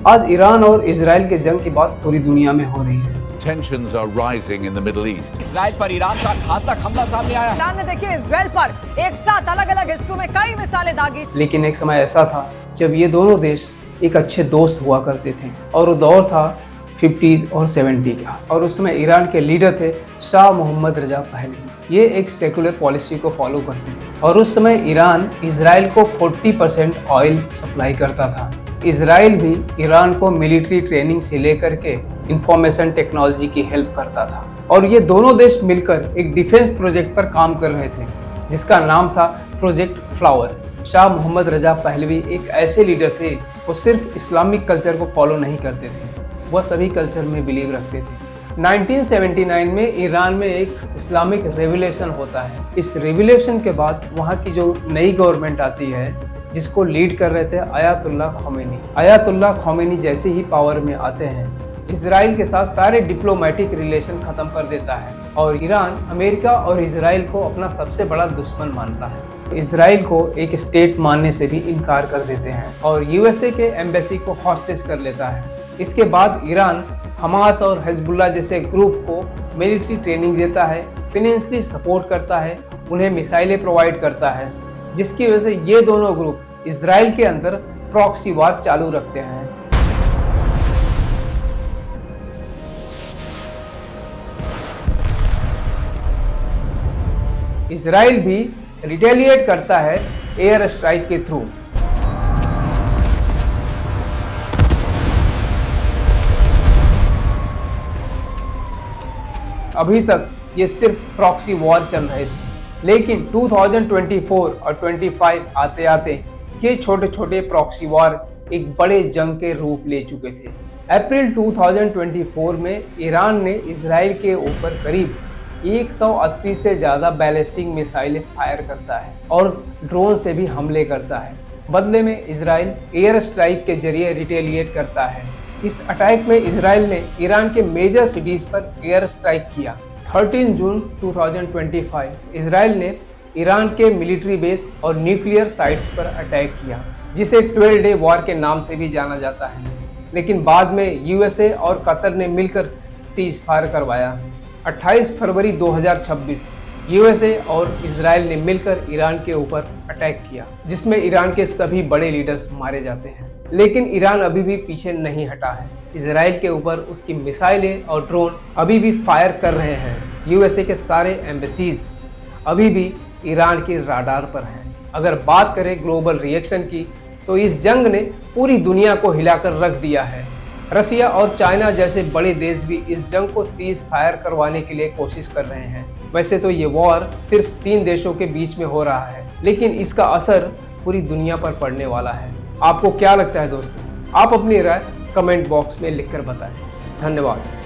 आज ईरान और इजराइल के जंग की बात पूरी दुनिया में हो रही है। Tensions are rising in the Middle East. Israel पर ईरान का घातक हमला सामने आया। ईरान ने देखिए इजराइल पर एक साथ अलग अलग हिस्सों में कई मिसाइलें दागी। लेकिन एक समय ऐसा था जब ये दोनों देश एक अच्छे दोस्त हुआ करते थे और वो दौर था 50s और 70 का। और उस समय ईरान के लीडर थे शाह मोहम्मद रजा पहलवी। ये एक सेकुलर पॉलिसी को फॉलो करते थे और उस समय ईरान इजराइल को 40% ऑयल सप्लाई करता था। इजराइल भी ईरान को मिलिट्री ट्रेनिंग से लेकर के इंफॉर्मेशन टेक्नोलॉजी की हेल्प करता था और ये दोनों देश मिलकर एक डिफेंस प्रोजेक्ट पर काम कर रहे थे जिसका नाम था project flower. Shah Mohammad Reza Pahlavi एक ऐसे लीडर थे वो सिर्फ इस्लामिक कल्चर को फॉलो नहीं करते थे, वह सभी कल्चर में बिलीव रखते थे। 1979 में ईरान में एक इस्लामिक रेवोल्यूशन होता है। इस रेवोल्यूशन के बाद वहाँ की जो नई गवर्नमेंट आती है जिसको लीड कर रहे थे अयातुल्लाह खौमेनी। अयातुल्लाह खौमेनी जैसे ही पावर में आते हैं इजराइल के साथ सारे डिप्लोमेटिक रिलेशन खत्म कर देता है और ईरान अमेरिका और इजराइल को अपना सबसे बड़ा दुश्मन मानता है। इजराइल को एक स्टेट मानने से भी इनकार कर देते हैं और यूएसए के एम्बेसी को हॉस्टेज कर लेता है। इसके बाद ईरान हमास और हिजबुल्लाह जैसे ग्रुप को मिलिट्री ट्रेनिंग देता है, फाइनेंशियली सपोर्ट करता है, उन्हें मिसाइलें प्रोवाइड करता है, जिसकी वजह से ये दोनों ग्रुप इजराइल के अंदर प्रॉक्सी वार चालू रखते हैं। इजराइल भी रिटेलिएट करता है एयर स्ट्राइक के थ्रू। अभी तक ये सिर्फ प्रॉक्सी वॉर चल रहे थे, लेकिन 2024 और 25 आते आते ये छोटे छोटे प्रॉक्सी वॉर एक बड़े जंग के रूप ले चुके थे। अप्रैल 2024 में ईरान ने इजराइल के ऊपर करीब 180 से ज़्यादा बैलिस्टिक मिसाइलें फायर करता है और ड्रोन से भी हमले करता है। बदले में इजराइल एयर स्ट्राइक के जरिए रिटेलिएट करता है। इस अटैक में इजराइल ने ईरान के मेजर सिटीज़ पर एयर स्ट्राइक किया। 13 जून 2025 इजराइल ने ईरान के मिलिट्री बेस और न्यूक्लियर साइट्स पर अटैक किया, जिसे 12 डे वॉर के नाम से भी जाना जाता है। लेकिन बाद में यूएसए और कतर ने मिलकर सीज फायर करवाया। 28 फरवरी 2026 यूएसए और इजराइल ने मिलकर ईरान के ऊपर अटैक किया, जिसमें ईरान के सभी बड़े लीडर्स मारे जाते हैं। लेकिन ईरान अभी भी पीछे नहीं हटा है। इजराइल के ऊपर उसकी मिसाइलें और ड्रोन अभी भी फायर कर रहे हैं। यूएसए के सारे एम्बेसीज अभी भी ईरान के राडार पर हैं। अगर बात करें ग्लोबल रिएक्शन की तो इस जंग ने पूरी दुनिया को हिलाकर रख दिया है। रसिया और चाइना जैसे बड़े देश भी इस जंग को सीज फायर करवाने के लिए कोशिश कर रहे हैं। वैसे तो ये वॉर सिर्फ 3 देशों के बीच में हो रहा है, लेकिन इसका असर पूरी दुनिया पर पड़ने वाला है। आपको क्या लगता है दोस्तों? आप अपनी राय कमेंट बॉक्स में लिखकर बताएं। धन्यवाद।